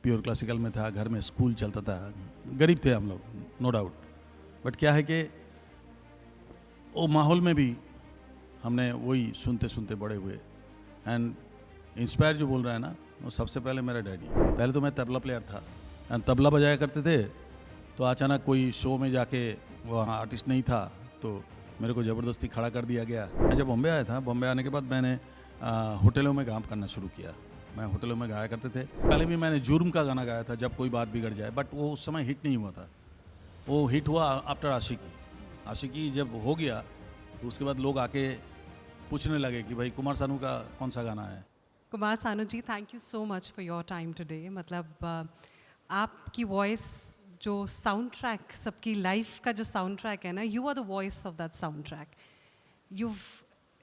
Pure classical में था, घर में स्कूल चलता था, गरीब थे हम लोग, नो डाउट। बट क्या है कि वो माहौल में भी हमने वही सुनते सुनते बड़े हुए। एंड इंस्पायर जो बोल रहा है ना, वो सबसे पहले मेरा डैडी। पहले तो मैं तबला प्लेयर था एंड तबला बजाया करते थे, तो अचानक कोई शो में जाके वहाँ आर्टिस्ट नहीं था तो मेरे को ज़बरदस्ती खड़ा कर दिया गया। मैं जब बॉम्बे आया था, बॉम्बे आने के बाद मैंने होटलों में काम करना शुरू किया। मैं होटलों में गाया करते थे। पहले भी मैंने जुर्म का गाना गाया था, जब कोई बात बिगड़ जाए, बट वो उस समय हिट नहीं हुआ था। वो हिट हुआ आफ्टर आशिकी। आशिकी जब हो गया तो उसके बाद लोग आके पूछने लगे कि भाई कुमार सानू का कौन सा गाना है। Kumar Sanu ji, thank you so much for your time today. मतलब आपकी वॉइस जो साउंड ट्रैक, सबकी लाइफ का जो साउंड ट्रैक है ना, you are the voice of that sound track. You've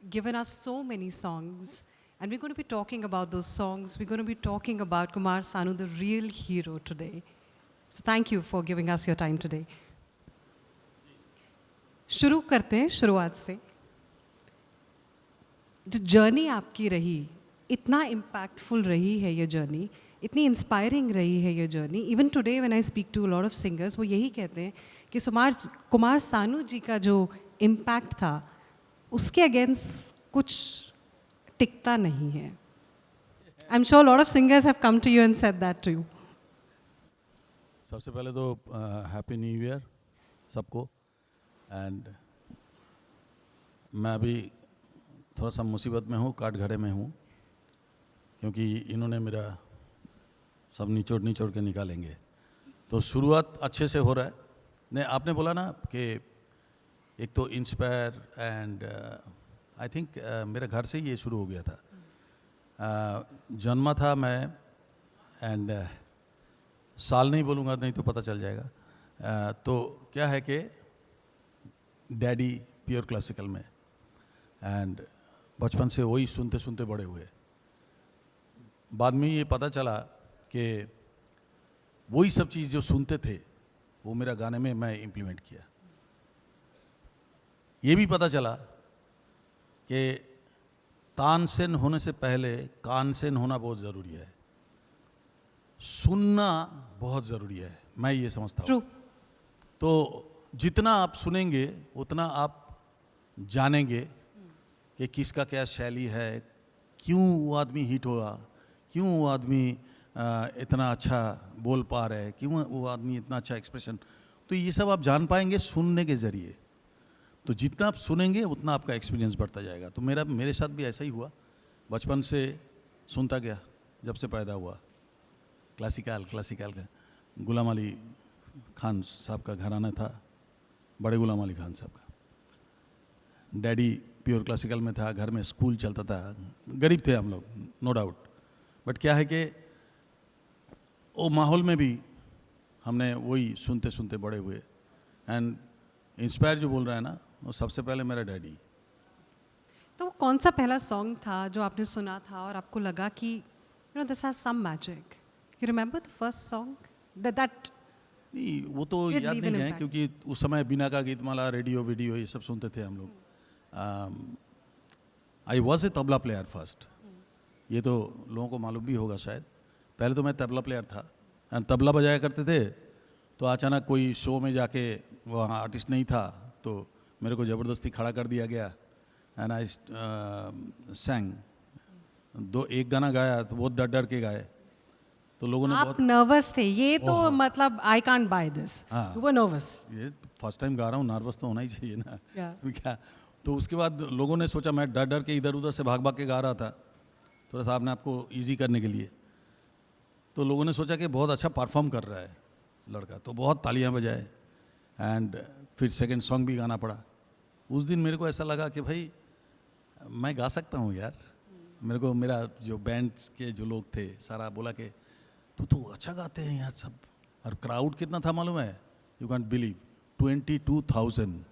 given us so many songs, and we're going to be talking about those songs. We're going to be talking about Kumar Sanu, the real hero today. So thank you for giving us your time today. शुरू करते हैं शुरुआत से। जो journey आपकी रही, इतना impactful रही है ये जर्नी, इतनी इंस्पायरिंग रही है ये journey. Even today when I speak to lot of singers, वो यही कहते हैं कि कुमार सानू जी का जो इम्पैक्ट था उसके अगेंस्ट कुछ टिकता नहीं है। I am sure lot of singers have come to you and said that to you. सबसे पहले तो हैप्पी न्यू ईयर सबको। एंड मैं अभी थोड़ा सा मुसीबत में हूँ, काटघरे में हूँ, क्योंकि इन्होंने मेरा सब निचोड़ निचोड़ के निकालेंगे। तो शुरुआत अच्छे से हो रहा है। नहीं, आपने बोला ना कि एक तो इंस्पायर एंड आई थिंक मेरे घर से ही ये शुरू हो गया था। जन्मा था मैं एंड साल नहीं बोलूँगा, नहीं तो पता चल जाएगा। तो क्या है कि डैडी प्योर क्लासिकल में, एंड बचपन से वही सुनते सुनते बड़े हुए। बाद में ये पता चला कि वही सब चीज़ जो सुनते थे वो मेरा गाने में मैं इम्प्लीमेंट किया। ये भी पता चला कि तानसेन होने से पहले कानसेन होना बहुत ज़रूरी है, सुनना बहुत ज़रूरी है, मैं ये समझता हूँ। तो जितना आप सुनेंगे उतना आप जानेंगे कि किसका क्या शैली है, क्यों वो आदमी हिट हुआ, क्यों वो आदमी इतना अच्छा बोल पा रहे हैं, क्यों वो आदमी इतना अच्छा एक्सप्रेशन। तो ये सब आप जान पाएंगे सुनने के ज़रिए। तो जितना आप सुनेंगे उतना आपका एक्सपीरियंस बढ़ता जाएगा। तो मेरे साथ भी ऐसा ही हुआ। बचपन से सुनता गया, जब से पैदा हुआ। क्लासिकल का गुलाम अली खान साहब का घराना था, बड़े गुलाम अली खान साहब का। डैडी प्योर क्लासिकल में था, घर में स्कूल चलता था, गरीब थे हम लोग, नो डाउट। बट क्या है कि वो माहौल में भी हमने वही सुनते सुनते बड़े हुए। एंड इंस्पायर जो बोल रहा है ना, वो सबसे पहले मेरा डैडी। तो वो कौन सा पहला सॉन्ग था जो आपने सुना था और आपको लगा कि you know this has some magic? You remember the first song that? नहीं, वो तो याद नहीं है, क्योंकि उस समय बिना का गीतमाला, रेडियो वीडियो ये सब सुनते थे हम लोग। I was a tabla player first. ये तो लोगों को मालूम भी होगा शायद। पहले तो मैं तबला प्लेयर था एंड तबला बजाया करते थे, तो अचानक कोई शो में जाके वहाँ आर्टिस्ट नहीं था तो मेरे को ज़बरदस्ती खड़ा कर दिया गया। एंड आई सैंग एक गाना गाया तो बहुत डर डर के गाए। तो लोगों ने आप नर्वस थे? ये तो मतलब I can't by this. You were nervous? ये फर्स्ट टाइम गा रहा हूँ, नर्वस तो होना ही चाहिए ना। Yeah. क्या तो उसके बाद लोगों ने सोचा मैं डर डर के इधर उधर से भाग भाग के गा रहा था, थोड़ा सा आपने आपको ईजी करने के लिए। तो लोगों ने सोचा कि बहुत अच्छा परफॉर्म कर रहा है लड़का, तो बहुत तालियां बजाए। एंड फिर सेकंड सॉन्ग भी गाना पड़ा। उस दिन मेरे को ऐसा लगा कि भाई मैं गा सकता हूँ यार। मेरे को मेरा जो बैंड के जो लोग थे सारा बोला कि तू तो अच्छा गाते हैं यार सब। और क्राउड कितना था मालूम है? You can't believe 22,000।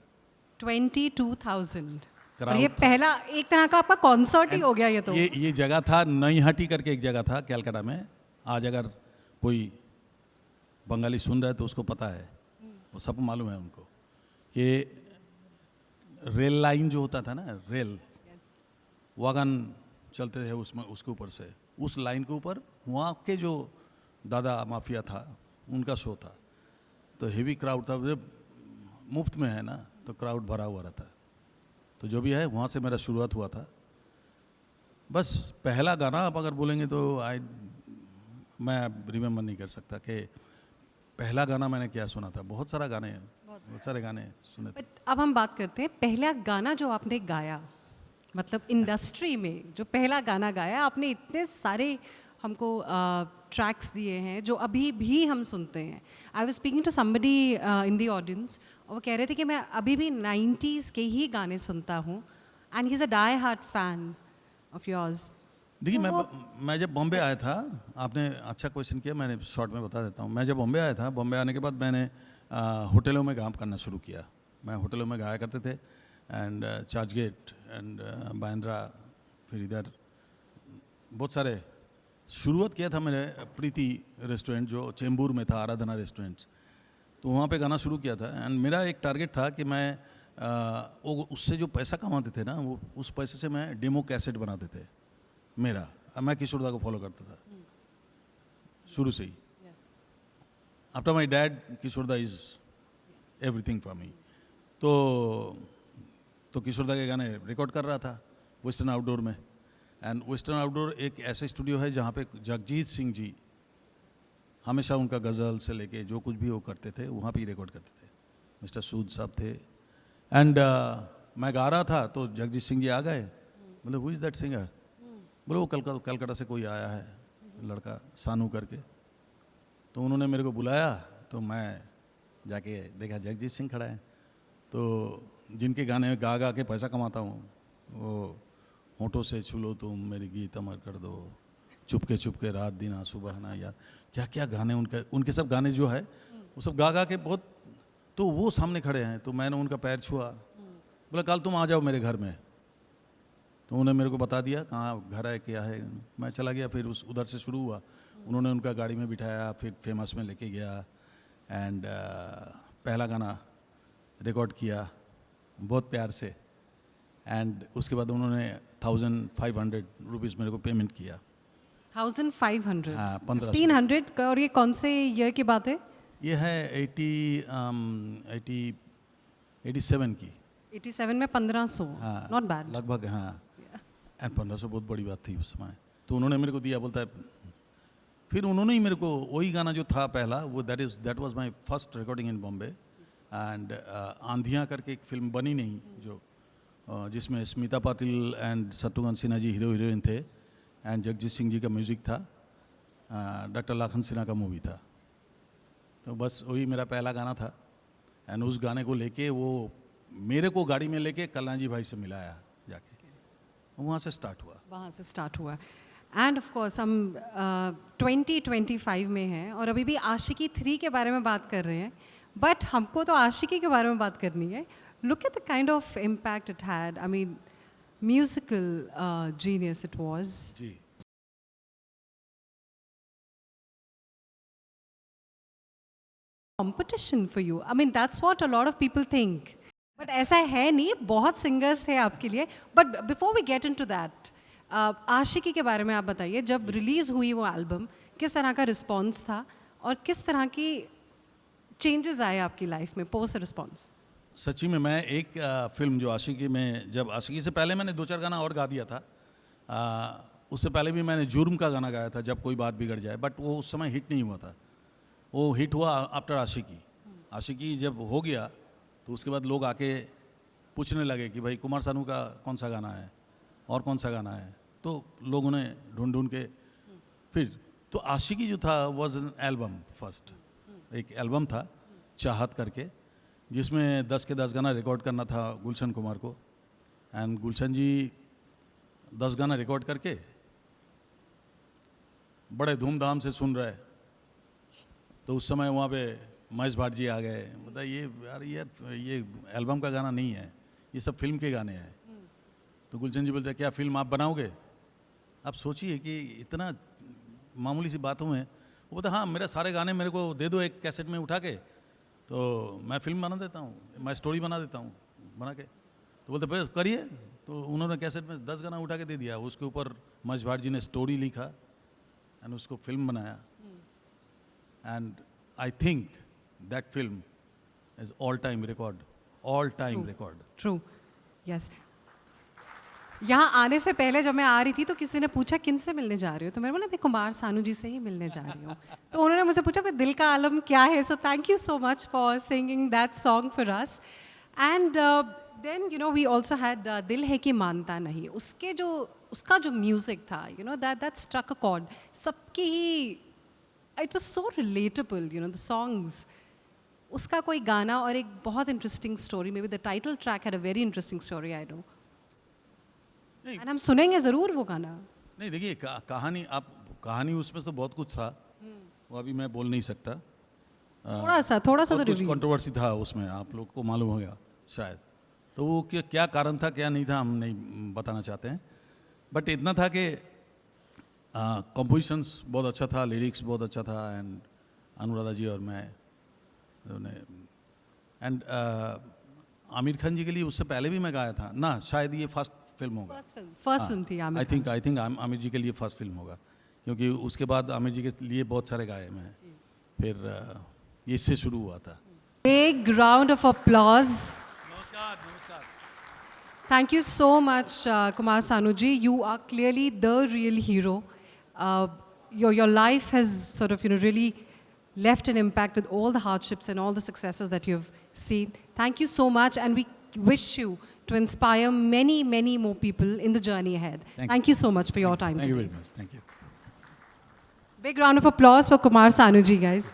22,000। और ये पहला एक तरह का आपका कॉन्सर्ट ही हो गया। ये तो ये जगह था नईहटी करके एक जगह था कैलकाटा में। आज अगर कोई बंगाली सुन रहा है तो उसको पता है, वो सबको मालूम है उनको, कि रेल लाइन जो होता था ना, रेल वागन चलते थे उसमें, उसके ऊपर से उस लाइन के ऊपर वहाँ के जो दादा माफिया था, उनका शो था, तो हेवी क्राउड था, जब मुफ्त में है ना तो क्राउड भरा हुआ रहता है। तो जो भी है वहाँ से मेरा शुरुआत हुआ था। बस पहला गाना आप अगर बोलेंगे तो मैं रिमेम्बर नहीं कर सकता कि पहला गाना मैंने क्या सुना था। बहुत सारा गाने हैं, बहुत सारे गाने सुने थे। बट अब हम बात करते हैं पहला गाना जो आपने गाया, मतलब इंडस्ट्री में जो पहला गाना गाया आपने। इतने सारे हमको ट्रैक्स दिए हैं जो अभी भी हम सुनते हैं। I was speaking to somebody in the audience, और वो कह रहे थे कि मैं अभी भी 90s के ही गाने सुनता हूँ, and he is a die hard fan of yours. देखिए मैं जब बॉम्बे आया था, आपने अच्छा क्वेश्चन किया, मैंने शॉर्ट में बता देता हूँ। मैं जब बॉम्बे आया था, बॉम्बे आने के बाद मैंने होटलों में काम करना शुरू किया। मैं होटलों में गाया करते थे, and Churchgate and Bandra, फिर इधर बहुत सारे। शुरुआत किया था मैंने प्रीति रेस्टोरेंट जो चेंबूर में था, आराधना रेस्टोरेंट्स, तो वहाँ पे गाना शुरू किया था। एंड मेरा एक टारगेट था कि मैं वो उससे जो पैसा कमाते थे ना, वो उस पैसे से मैं डेमो कैसेट बनाते थे मेरा। मैं किशोरदा को फॉलो करता था शुरू से ही। After my dad, Kishoreda is everything for me. तो किशोरदा के गाने रिकॉर्ड कर रहा था वेस्टर्न आउटडोर में। एंड वेस्टर्न आउटडोर एक ऐसे स्टूडियो है जहाँ पे जगजीत सिंह जी हमेशा उनका गज़ल से लेके जो कुछ भी वो करते थे वहाँ पे ही रिकॉर्ड करते थे। मिस्टर सूद साहब थे। एंड मैं गा रहा था तो जगजीत सिंह जी आ गए, बोले हु इज़ दैट सिंगर? बोले वो कलकत्ता से कोई आया है लड़का सानू करके। तो उन्होंने मेरे को बुलाया, तो मैं जाके देखा जगजीत सिंह खड़ा है। तो जिनके गाने गा गा के पैसा कमाता हूँ, वो होठों से छू लो तुम मेरी गीत अमर कर दो, चुपके रात दिन आंसू बहाना, यार क्या क्या गाने उनके सब गाने जो है वो सब गा गा के बहुत। तो वो सामने खड़े हैं, तो मैंने उनका पैर छुआ, बोला कल तुम आ जाओ मेरे घर में। तो उन्होंने मेरे को बता दिया कहाँ घर है क्या है। मैं चला गया, फिर उधर से शुरू हुआ। उन्होंने उनका गाड़ी में बिठाया, फिर फेमस में लेके गया, एंड पहला गाना रिकॉर्ड किया बहुत प्यार से। एंड उसके बाद उन्होंने 1500 रुपीज़ मेरे को पेमेंट किया। 1500? हाँ, 1500 का। और ये कौन से ईयर की बात है? ये है 87 की। 87 में 1500? हाँ, नॉट बैड लगभग। हाँ, एंड 1500 बहुत बड़ी बात थी उस समय। तो उन्होंने मेरे को दिया, बोलता है। फिर उन्होंने ही मेरे को वही गाना जो था पहला, वो that was my first recording in Bombay. And Aandhiyan करके एक फिल्म बनी नहीं जो जिसमें Smita Patil and Shatrughan Sinha ji hero heroine थे, एंड जगजीत सिंह जी का म्यूज़िक था, डॉक्टर लाखन सिन्हा का मूवी था। तो बस वही मेरा पहला गाना था। एंड उस गाने को लेके वो मेरे को गाड़ी में लेके कल्याण भाई से मिलाया जाके, वहाँ से स्टार्ट हुआ। वहाँ से स्टार्ट हुआ। एंड ऑफ कोर्स हम 2025 में हैं और अभी भी आशिकी 3 के बारे में बात कर रहे हैं, बट हमको तो आशिकी के बारे में बात करनी है। Look at the kind of impact it had. I mean musical genius it was. जी, competition for you. I mean, that's what a lot of people think. But ऐसा है नहीं, बहुत सिंगर्स थे आपके लिए. But before we get into that, आशिकी के बारे में आप बताइए, जब रिलीज़ हुई वो एल्बम, किस तरह का रिस्पॉन्स था और किस तरह की चेंजेस आए आपकी लाइफ में पोस्ट रिस्पॉन्स? सच्ची में मैं एक फिल्म जो आशिकी में, जब आशिकी से पहले मैंने 2-4 गाना और गा दिया था। उससे पहले भी मैंने जुर्म का गाना गाया था, जब कोई बात बिगड़ जाए, बट वो उस समय हिट नहीं हुआ था। वो हिट हुआ आफ्टर आशिकी। आशिकी जब हो गया तो उसके बाद लोग आके पूछने लगे कि भाई कुमार सानू का कौन सा गाना है और कौन सा गाना है। तो लोगों ने ढूंढ ढूंढ के फिर, तो आशिकी जो था वाज एन एल्बम फर्स्ट। एक एल्बम था चाहत करके, जिसमें 10 के 10 गाना रिकॉर्ड करना था गुलशन कुमार को। एंड गुलशन जी 10 गाना रिकॉर्ड करके बड़े धूमधाम से सुन रहे। तो उस समय वहाँ पे महेश भाट जी आ गए, मतलब ये एल्बम का गाना नहीं है, ये सब फिल्म के गाने हैं। तो गुलशन जी बोलते क्या फिल्म आप बनाओगे? आप सोचिए कि इतना मामूली सी बातों में वो बोलते हाँ मेरे सारे गाने मेरे को दे दो एक कैसेट में उठा के, तो मैं फिल्म बना देता हूँ, मैं स्टोरी बना देता हूँ बना के। तो बोलते बस करिए। तो उन्होंने कैसेट में 10 गाना उठा के दे दिया। उसके ऊपर महेश भाट जी ने स्टोरी लिखा एंड उसको फिल्म बनाया। and I think that film is all-time record, all-time record. True yes यहाँ आने से पहले जब मैं आ रही थी तो किसी ने पूछा किन से मिलने जा रही हो, तो मैंने बोला मैं कुमार सानू जी से ही मिलने जा रही हूँ. तो उन्होंने मुझसे पूछा फिर दिल का आलम क्या है. So thank you so much for singing that song for us. And then you know we also had Dil Hai Ki Maanta Nahin. उसका जो म्यूजिक था you know that struck a chord. सबकी ही it was so relatable you know the songs. उसका कोई गाना और एक बहुत interesting story, maybe the title track had a very interesting story I know. नहीं एंड हम सुनेंगे ज़रूर वो गाना. नहीं देखिए कहानी उसमें तो बहुत कुछ था, वो अभी मैं बोल नहीं सकता. थोड़ा सा तो बहुत कुछ रिवील. कंट्रोवर्सी था उसमें, आप लोग को मालूम हो गया शायद. तो वो क्या कारण था क्या नहीं था हम नहीं बताना चाहते हैं. बट इतना था कि कंपोजिशंस बहुत अच्छा था, लिरिक्स बहुत अच्छा था, एंड अनुराधा जी और मैं एंड आमिर खान जी के लिए उससे पहले भी मैं गाया था ना. शायद ये फर्स्ट फिल्म होगा. फर्स्ट फिल्म थी आमिर खान. आई थिंक आमिर जी के लिए फर्स्ट फिल्म होगा, क्योंकि उसके बाद आमिर जी के लिए बहुत सारे गाए मैं. फिर ये इससे शुरू हुआ था. Big round of applause. नमस्कार नमस्कार. Thank you so much, Kumar Sanuji. You are clearly the real hero. Your life has sort of really left an impact with all the hardships and all the successes that you've seen. Thank you so much, and we wish you to inspire many, many more people in the journey ahead. Thank you so much for your time Thank you today. very much. Thank you. Big round of applause for Kumar Sanuji, guys.